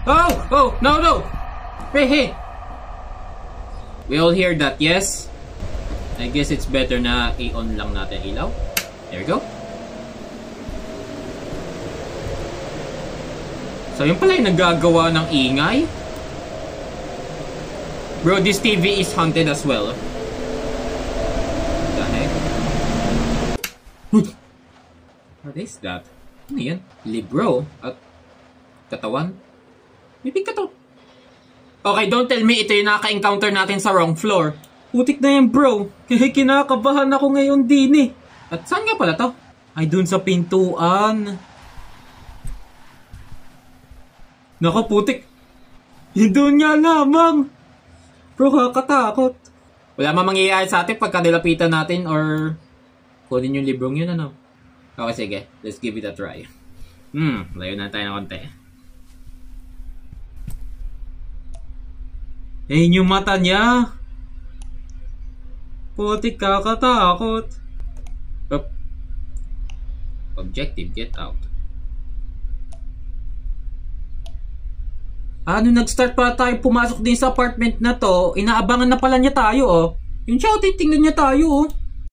Oh! Oh! No, no! Hey, hey! We all hear that, yes? I guess it's better na i-on lang natin ilaw. There we go. So, yun pala yung nagagawa ng ingay. Bro, this TV is haunted as well. What the heck? What is that? Ano yan? Libro? At katawan? Maybe katawan. Okay, don't tell me ito yung naka-encounter natin sa wrong floor. Putik na yan, bro. Kaya kinakabahan ako ngayon din eh. At saan nga pala to? Ay, dun sa pintuan. Naka, putik. Doon nga lamang. Bro, kakatakot. Wala mangyayari sa atin pagka nilapitan natin or kunin yung librong yun, ano? Okay, sige. Let's give it a try. Layo na tayo ng konti. Ayun yung mata niya. Putik, kakatakot. Objective, get out. Ano, nag-start pa tayo pumasok din sa apartment na to. Inaabangan na pala niya tayo, oh. Yung siya, titingnan niya tayo, oh.